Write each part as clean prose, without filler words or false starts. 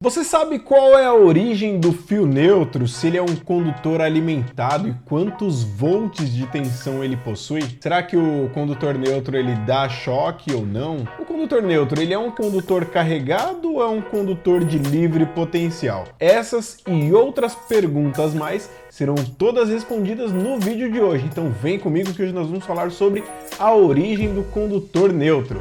Você sabe qual é a origem do fio neutro, se ele é um condutor alimentado e quantos volts de tensão ele possui? Será que o condutor neutro ele dá choque ou não? O condutor neutro ele é um condutor carregado ou é um condutor de livre potencial? Essas e outras perguntas mais serão todas respondidas no vídeo de hoje, então vem comigo que hoje nós vamos falar sobre a origem do condutor neutro.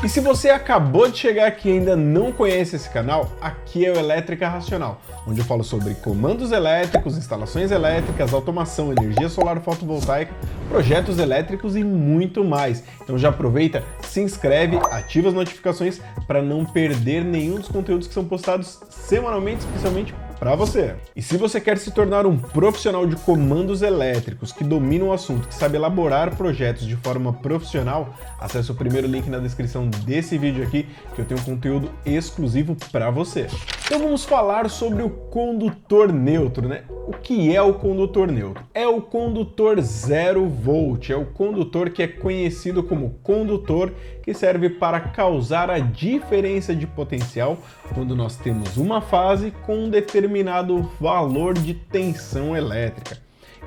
E se você acabou de chegar aqui e ainda não conhece esse canal, aqui é o Elétrica Racional, onde eu falo sobre comandos elétricos, instalações elétricas, automação, energia solar fotovoltaica, projetos elétricos e muito mais. Então já aproveita, se inscreve, ativa as notificações para não perder nenhum dos conteúdos que são postados semanalmente, especialmente para você. E se você quer se tornar um profissional de comandos elétricos que domina o assunto, que sabe elaborar projetos de forma profissional, acesse o primeiro link na descrição desse vídeo aqui, que eu tenho conteúdo exclusivo para você. Então vamos falar sobre o condutor neutro, né? O que é o condutor neutro? É o condutor 0 volt, é o condutor que é conhecido como condutor que serve para causar a diferença de potencial quando nós temos uma fase com um determinado valor de tensão elétrica.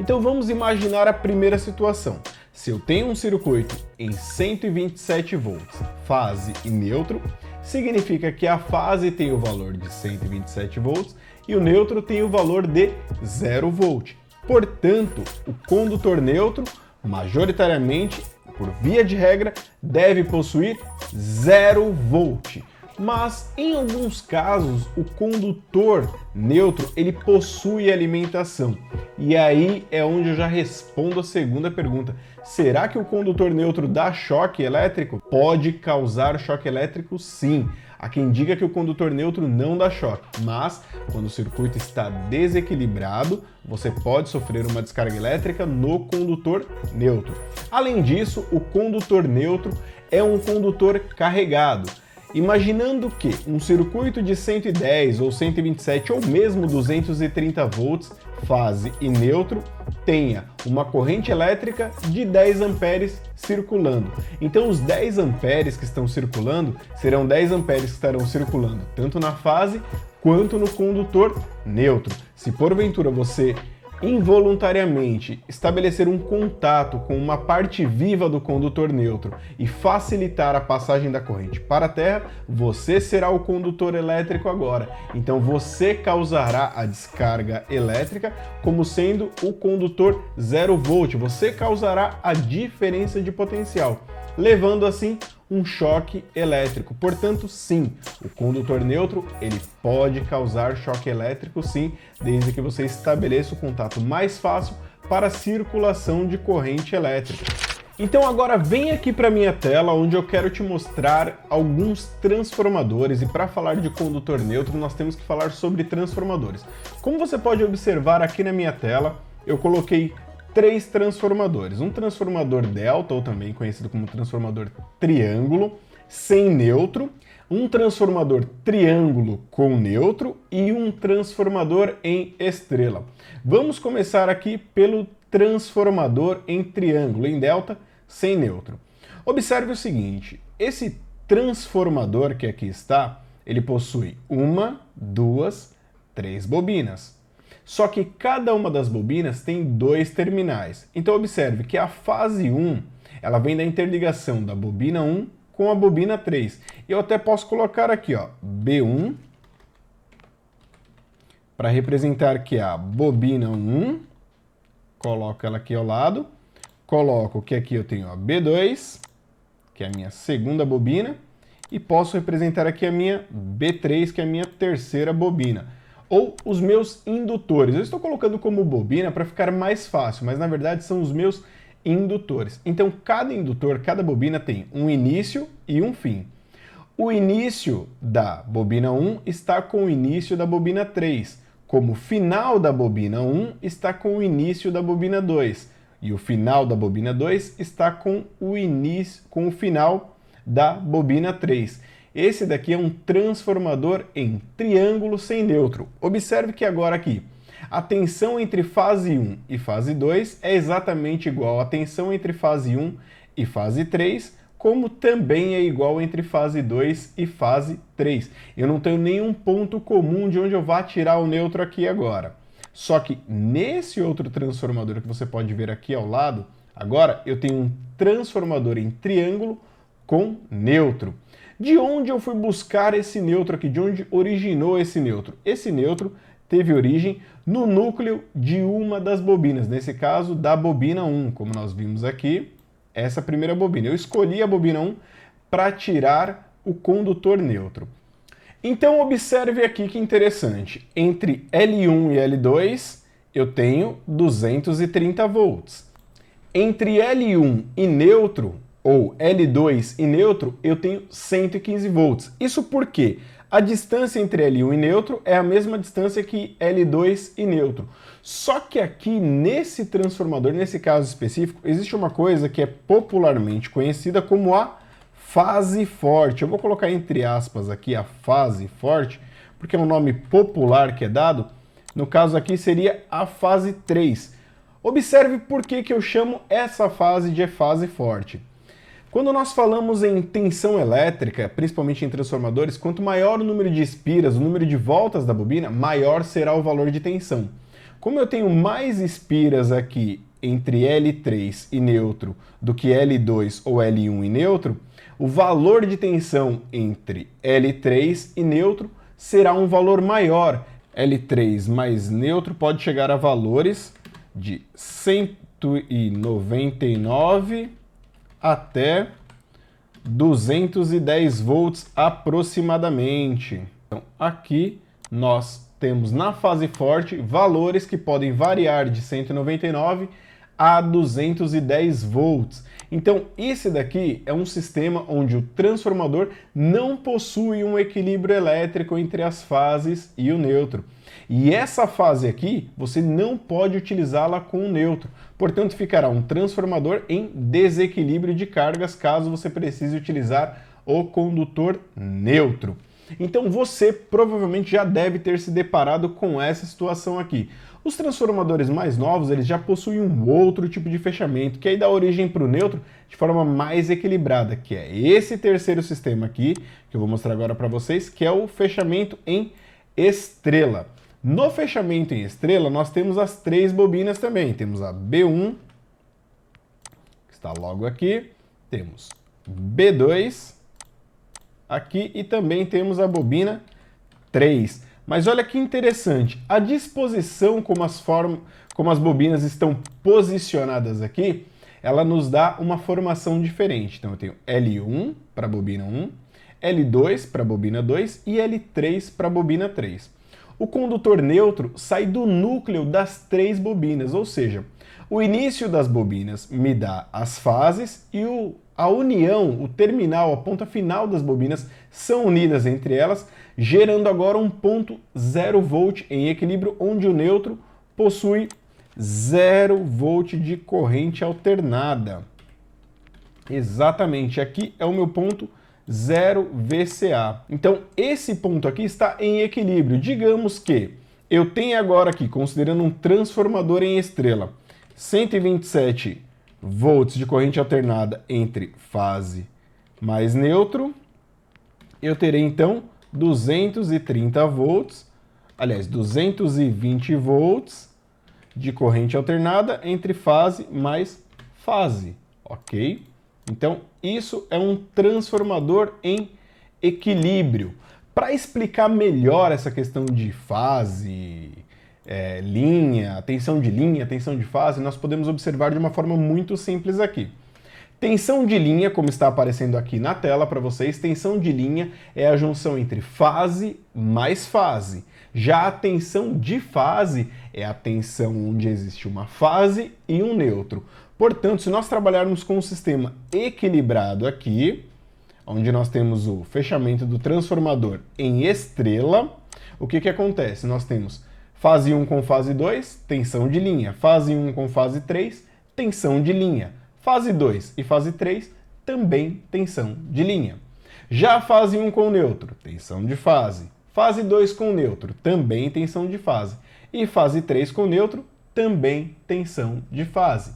Então vamos imaginar a primeira situação. Se eu tenho um circuito em 127 volts, fase e neutro, significa que a fase tem o valor de 127 volts e o neutro tem o valor de 0 volt. Portanto, o condutor neutro, majoritariamente, por via de regra, deve possuir 0 volt. Mas em alguns casos o condutor neutro ele possui alimentação. E aí é onde eu já respondo a segunda pergunta. Será que o condutor neutro dá choque elétrico? Pode causar choque elétrico, sim. Há quem diga que o condutor neutro não dá choque, mas quando o circuito está desequilibrado, você pode sofrer uma descarga elétrica no condutor neutro. Além disso, o condutor neutro é um condutor carregado. Imaginando que um circuito de 110 ou 127 ou mesmo 230 volts, fase e neutro, tenha uma corrente elétrica de 10 amperes circulando. Então os 10 amperes que estão circulando serão 10 amperes que estarão circulando tanto na fase quanto no condutor neutro. Se porventura você involuntariamente estabelecer um contato com uma parte viva do condutor neutro e facilitar a passagem da corrente para a terra, você será o condutor elétrico agora. Então você causará a descarga elétrica como sendo o condutor 0 volt. Você causará a diferença de potencial, levando assim um choque elétrico. Portanto, sim, o condutor neutro ele pode causar choque elétrico, sim, desde que você estabeleça o contato mais fácil para a circulação de corrente elétrica. Então agora vem aqui para minha tela onde eu quero te mostrar alguns transformadores e para falar de condutor neutro nós temos que falar sobre transformadores. Como você pode observar aqui na minha tela, eu coloquei 3 transformadores. Um transformador delta, ou também conhecido como transformador triângulo, sem neutro, um transformador triângulo com neutro e um transformador em estrela. Vamos começar aqui pelo transformador em triângulo, em delta, sem neutro. Observe o seguinte, esse transformador que aqui está, ele possui 1, 2, 3 bobinas. Só que cada uma das bobinas tem 2 terminais. Então observe que a fase 1, ela vem da interligação da bobina 1 com a bobina 3. Eu até posso colocar aqui, ó, B1, para representar que a bobina 1, coloco ela aqui ao lado, coloco que aqui eu tenho a B2, que é a minha segunda bobina, e posso representar aqui a minha B3, que é a minha terceira bobina. Ou os meus indutores. Eu estou colocando como bobina para ficar mais fácil, mas na verdade são os meus indutores. Então cada indutor, cada bobina tem um início e um fim. O início da bobina 1 está com o início da bobina 3, como o final da bobina 1 está com o início da bobina 2, e o final da bobina 2 está com o início, com o final da bobina 3. Esse daqui é um transformador em triângulo sem neutro. Observe que agora aqui, A tensão entre fase 1 e fase 2 é exatamente igual à tensão entre fase 1 e fase 3, como também é igual entre fase 2 e fase 3. Eu não tenho nenhum ponto comum de onde eu vá tirar o neutro aqui agora. Só que nesse outro transformador que você pode ver aqui ao lado, agora eu tenho um transformador em triângulo com neutro. De onde eu fui buscar esse neutro aqui? De onde originou esse neutro? Esse neutro teve origem no núcleo de uma das bobinas, nesse caso da bobina 1, como nós vimos aqui, essa primeira bobina. Eu escolhi a bobina 1 para tirar o condutor neutro. Então observe aqui que interessante, entre L1 e L2 eu tenho 230 volts. Entre L1 e neutro, ou L2 e neutro, eu tenho 115 volts. Isso porque a distância entre L1 e neutro é a mesma distância que L2 e neutro. Só que aqui nesse transformador, nesse caso específico, existe uma coisa que é popularmente conhecida como a fase forte. Eu vou colocar entre aspas aqui a fase forte, porque é um nome popular que é dado. No caso aqui seria a fase 3. Observe por que eu chamo essa fase de fase forte. Quando nós falamos em tensão elétrica, principalmente em transformadores, quanto maior o número de espiras, o número de voltas da bobina, maior será o valor de tensão. Como eu tenho mais espiras aqui entre L3 e neutro do que L2 ou L1 e neutro, o valor de tensão entre L3 e neutro será um valor maior. L3 mais neutro pode chegar a valores de 199 até 210 volts aproximadamente. Então, aqui nós temos na fase forte valores que podem variar de 199 a 210 volts. Então, esse daqui é um sistema onde o transformador não possui um equilíbrio elétrico entre as fases e o neutro. E essa fase aqui, você não pode utilizá-la com o neutro. Portanto, ficará um transformador em desequilíbrio de cargas caso você precise utilizar o condutor neutro. Então você provavelmente já deve ter se deparado com essa situação aqui. Os transformadores mais novos, eles já possuem um outro tipo de fechamento, que aí dá origem para o neutro de forma mais equilibrada, que é esse terceiro sistema aqui, que eu vou mostrar agora para vocês, que é o fechamento em estrela. No fechamento em estrela, nós temos as três bobinas também. Temos a B1, que está logo aqui, temos B2 aqui e também temos a bobina 3. Mas olha que interessante, a disposição como as bobinas estão posicionadas aqui, ela nos dá uma formação diferente. Então eu tenho L1 para a bobina 1, L2 para a bobina 2 e L3 para a bobina 3. O condutor neutro sai do núcleo das três bobinas, ou seja, o início das bobinas me dá as fases e a união, o terminal, a ponta final das bobinas são unidas entre elas, gerando agora um ponto 0 volt em equilíbrio, onde o neutro possui 0 volt de corrente alternada. Exatamente, aqui é o meu ponto 0 VCA. Então, esse ponto aqui está em equilíbrio. Digamos que eu tenho agora aqui, considerando um transformador em estrela, 127 volts de corrente alternada entre fase mais neutro. Eu terei, então, 230 volts, aliás, 220 volts de corrente alternada entre fase mais fase, ok? Então, isso é um transformador em equilíbrio. Para explicar melhor essa questão de fase, linha, tensão de fase, nós podemos observar de uma forma muito simples aqui. Tensão de linha, como está aparecendo aqui na tela para vocês, tensão de linha é a junção entre fase mais fase. Já a tensão de fase é a tensão onde existe uma fase e um neutro. Portanto, se nós trabalharmos com um sistema equilibrado aqui, onde nós temos o fechamento do transformador em estrela, o que acontece? Nós temos fase 1 com fase 2, tensão de linha. Fase 1 com fase 3, tensão de linha. Fase 2 e fase 3, também tensão de linha. Já a fase 1 com neutro, tensão de fase. Fase 2 com neutro, também tensão de fase. E fase 3 com neutro, também tensão de fase.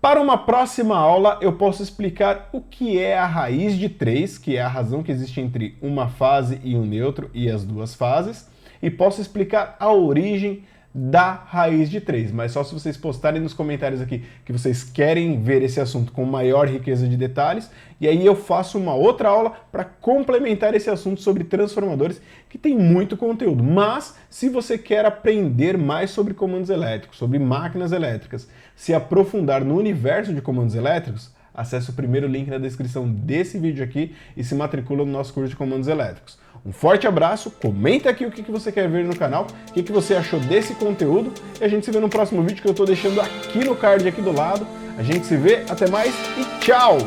Para uma próxima aula, eu posso explicar o que é a raiz de 3, que é a razão que existe entre uma fase e um neutro e as duas fases, e posso explicar a origem da raiz de 3, mas só se vocês postarem nos comentários aqui que vocês querem ver esse assunto com maior riqueza de detalhes, e aí eu faço uma outra aula para complementar esse assunto sobre transformadores, que tem muito conteúdo. Mas se você quer aprender mais sobre comandos elétricos, sobre máquinas elétricas, se aprofundar no universo de comandos elétricos, acesse o primeiro link na descrição desse vídeo aqui e se matricula no nosso curso de comandos elétricos. Um forte abraço, comenta aqui o que você quer ver no canal, o que você achou desse conteúdo, e a gente se vê no próximo vídeo que eu estou deixando aqui no card aqui do lado. A gente se vê, até mais e tchau!